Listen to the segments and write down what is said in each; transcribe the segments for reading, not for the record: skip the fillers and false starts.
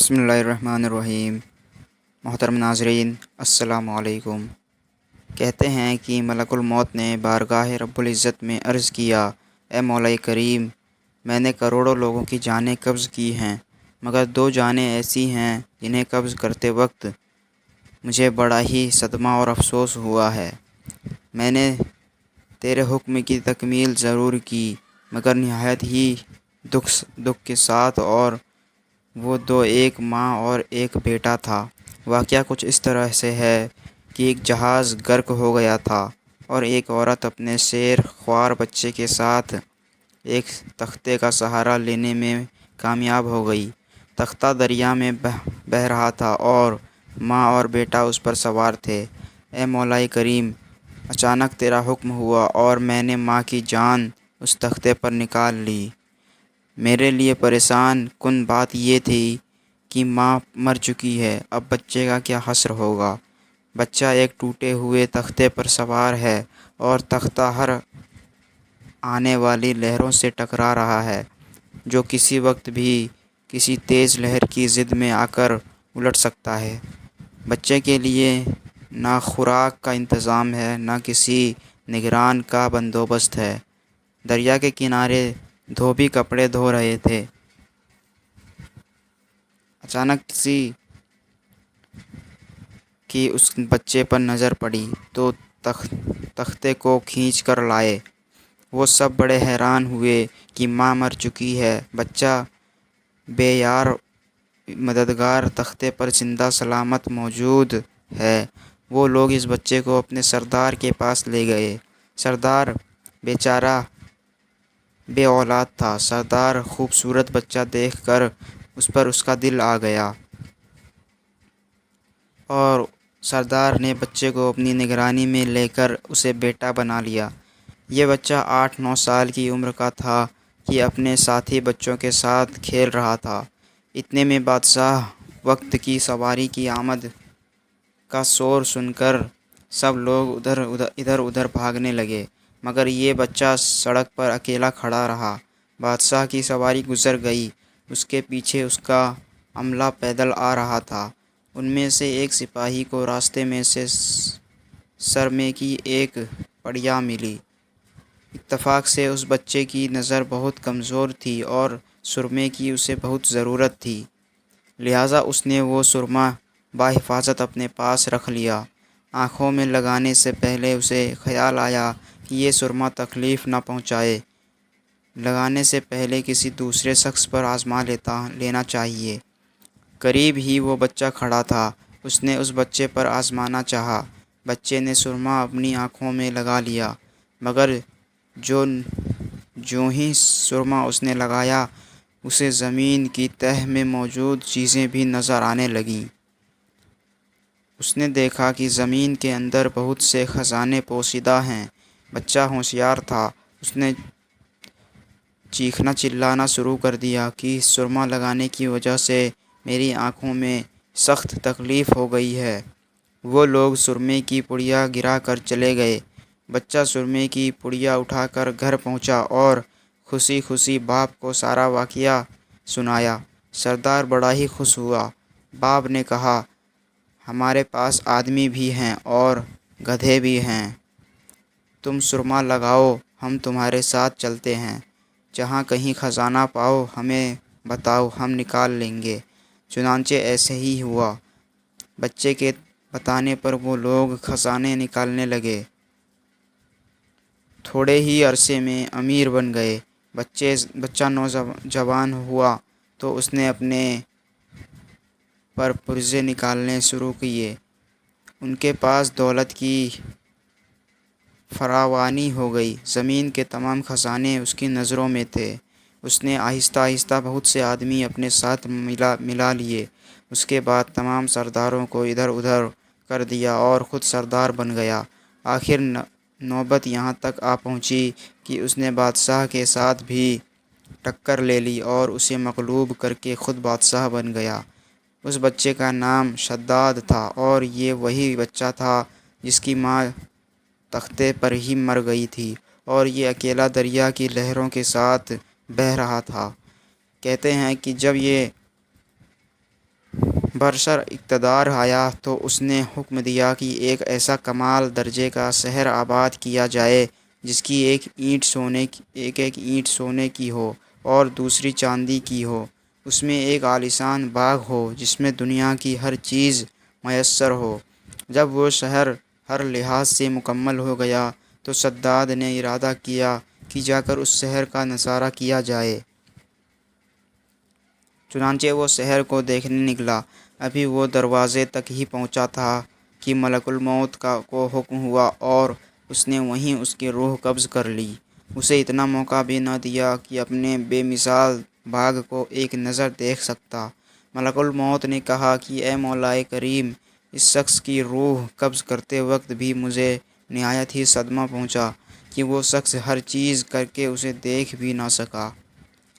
بسم اللہ الرحمن الرحیم۔ محترم ناظرین، السلام علیکم۔ کہتے ہیں کہ ملک الموت نے بارگاہ رب العزت میں عرض کیا، اے مولا کریم، میں نے کروڑوں لوگوں کی جانیں قبض کی ہیں، مگر 2 جانیں ایسی ہیں جنہیں قبض کرتے وقت مجھے بڑا ہی صدمہ اور افسوس ہوا ہے۔ میں نے تیرے حکم کی تکمیل ضرور کی، مگر نہایت ہی دکھ کے ساتھ، اور وہ 2 ایک ماں اور ایک بیٹا تھا۔ واقعہ کچھ اس طرح سے ہے کہ ایک جہاز غرق ہو گیا تھا اور ایک عورت اپنے شیر خوار بچے کے ساتھ ایک تختے کا سہارا لینے میں کامیاب ہو گئی۔ تختہ دریا میں بہہ رہا تھا اور ماں اور بیٹا اس پر سوار تھے۔ اے مولا کریم، اچانک تیرا حکم ہوا اور میں نے ماں کی جان اس تختے پر نکال لی۔ میرے لیے پریشان کن بات یہ تھی کہ ماں مر چکی ہے، اب بچے کا کیا حشر ہوگا۔ بچہ ایک ٹوٹے ہوئے تختے پر سوار ہے اور تختہ ہر آنے والی لہروں سے ٹکرا رہا ہے، جو کسی وقت بھی کسی تیز لہر کی زد میں آ کر الٹ سکتا ہے۔ بچے کے لیے نہ خوراک کا انتظام ہے، نہ کسی نگران کا بندوبست ہے۔ دریا کے کنارے دھوبی کپڑے دھو رہے تھے۔ اچانک کسی کی اس بچے پر نظر پڑی تو تختے کو کھینچ کر لائے۔ وہ سب بڑے حیران ہوئے کہ ماں مر چکی ہے، بچہ بے یار مددگار تختے پر زندہ سلامت موجود ہے۔ وہ لوگ اس بچے کو اپنے سردار کے پاس لے گئے۔ سردار بیچارہ بے اولاد تھا۔ سردار خوبصورت بچہ دیکھ کر اس کا دل آ گیا اور سردار نے بچے کو اپنی نگرانی میں لے کر اسے بیٹا بنا لیا۔ یہ بچہ 8-9 سال کی عمر کا تھا کہ اپنے ساتھی بچوں کے ساتھ کھیل رہا تھا۔ اتنے میں بادشاہ وقت کی سواری کی آمد کا شور سن کر سب لوگ ادھر ادھر بھاگنے لگے، مگر یہ بچہ سڑک پر اکیلا کھڑا رہا۔ بادشاہ کی سواری گزر گئی، اس کے پیچھے اس کا عملہ پیدل آ رہا تھا۔ ان میں سے ایک سپاہی کو راستے میں سے سرمے کی ایک پڑیا ملی۔ اتفاق سے اس بچے کی نظر بہت کمزور تھی اور سرمے کی اسے بہت ضرورت تھی، لہٰذا اس نے وہ سرما بحفاظت اپنے پاس رکھ لیا۔ آنکھوں میں لگانے سے پہلے اسے خیال آیا کہ یہ سرما تکلیف نہ پہنچائے، لگانے سے پہلے کسی دوسرے شخص پر آزما لینا چاہیے۔ قریب ہی وہ بچہ کھڑا تھا، اس نے اس بچے پر آزمانا چاہا۔ بچے نے سرما اپنی آنکھوں میں لگا لیا، مگر جو ہی سرما اس نے لگایا، اسے زمین کی تہہ میں موجود چیزیں بھی نظر آنے لگیں۔ اس نے دیکھا کہ زمین کے اندر بہت سے خزانے پوشیدہ ہیں۔ بچہ ہوشیار تھا، اس نے چیخنا چلانا شروع کر دیا کہ سرما لگانے کی وجہ سے میری آنکھوں میں سخت تکلیف ہو گئی ہے۔ وہ لوگ سرمے کی پڑیا گرا کر چلے گئے۔ بچہ سرمے کی پڑیا اٹھا کر گھر پہنچا اور خوشی خوشی باپ کو سارا واقعہ سنایا۔ سردار بڑا ہی خوش ہوا۔ باپ نے کہا، ہمارے پاس آدمی بھی ہیں اور گدھے بھی ہیں، تم سرما لگاؤ، ہم تمہارے ساتھ چلتے ہیں، جہاں کہیں خزانہ پاؤ ہمیں بتاؤ، ہم نکال لیں گے۔ چنانچہ ایسے ہی ہوا۔ بچے کے بتانے پر وہ لوگ خزانے نکالنے لگے۔ تھوڑے ہی عرصے میں امیر بن گئے۔ بچہ نوجوان ہوا تو اس نے اپنے پر پرزے نکالنے شروع کیے۔ ان کے پاس دولت کی فراوانی ہو گئی۔ زمین کے تمام خزانے اس کی نظروں میں تھے۔ اس نے آہستہ آہستہ بہت سے آدمی اپنے ساتھ ملا لیے۔ اس کے بعد تمام سرداروں کو ادھر ادھر کر دیا اور خود سردار بن گیا۔ آخر نوبت یہاں تک آ پہنچی کہ اس نے بادشاہ کے ساتھ بھی ٹکر لے لی اور اسے مغلوب کر کے خود بادشاہ بن گیا۔ اس بچے کا نام شداد تھا اور یہ وہی بچہ تھا جس کی ماں تختے پر ہی مر گئی تھی اور یہ اکیلا دریا کی لہروں کے ساتھ بہہ رہا تھا۔ کہتے ہیں کہ جب یہ برسر اقتدار آیا تو اس نے حکم دیا کہ ایک ایسا کمال درجے کا شہر آباد کیا جائے جس کی ایک اینٹ سونے کی ہو اور دوسری چاندی کی ہو، اس میں ایک عالیشان باغ ہو جس میں دنیا کی ہر چیز میسر ہو۔ جب وہ شہر ہر لحاظ سے مکمل ہو گیا تو شداد نے ارادہ کیا کہ جا کر اس شہر کا نظارہ کیا جائے۔ چنانچہ وہ شہر کو دیکھنے نکلا۔ ابھی وہ دروازے تک ہی پہنچا تھا کہ ملک الموت کو حکم ہوا اور اس نے وہیں اس کی روح قبض کر لی۔ اسے اتنا موقع بھی نہ دیا کہ اپنے بے مثال باغ کو ایک نظر دیکھ سکتا۔ ملک الموت نے کہا کہ اے مولا کریم، اس شخص کی روح قبض کرتے وقت بھی مجھے نہایت ہی صدمہ پہنچا کہ وہ شخص ہر چیز کر کے اسے دیکھ بھی نہ سکا۔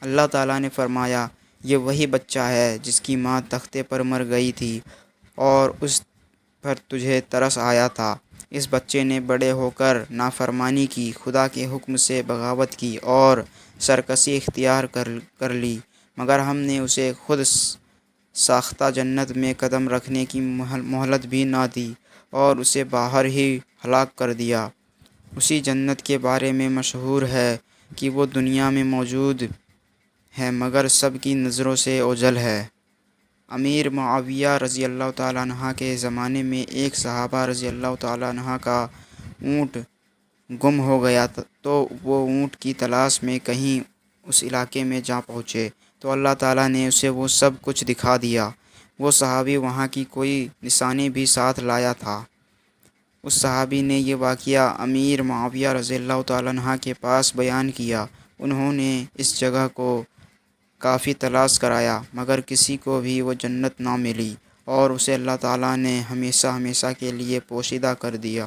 اللہ تعالیٰ نے فرمایا، یہ وہی بچہ ہے جس کی ماں تختے پر مر گئی تھی اور اس پر تجھے ترس آیا تھا۔ اس بچے نے بڑے ہو کر نافرمانی کی، خدا کے حکم سے بغاوت کی اور سرکشی اختیار کر لی، مگر ہم نے اسے خود ساختہ جنت میں قدم رکھنے کی مہلت بھی نہ دی اور اسے باہر ہی ہلاک کر دیا۔ اسی جنت کے بارے میں مشہور ہے کہ وہ دنیا میں موجود ہے مگر سب کی نظروں سے اوجھل ہے۔ امیر معاویہ رضی اللہ تعالیٰ عنہ کے زمانے میں ایک صحابہ رضی اللہ تعالیٰ عنہ کا اونٹ گم ہو گیا تو وہ اونٹ کی تلاش میں کہیں اس علاقے میں جا پہنچے تو اللہ تعالیٰ نے اسے وہ سب کچھ دکھا دیا۔ وہ صحابی وہاں کی کوئی نشانی بھی ساتھ لایا تھا۔ اس صحابی نے یہ واقعہ امیر معاویہ رضی اللہ تعالیٰ عنہ کے پاس بیان کیا۔ انہوں نے اس جگہ کو کافی تلاش کرایا مگر کسی کو بھی وہ جنت نہ ملی اور اسے اللہ تعالیٰ نے ہمیشہ کے لیے پوشیدہ کر دیا۔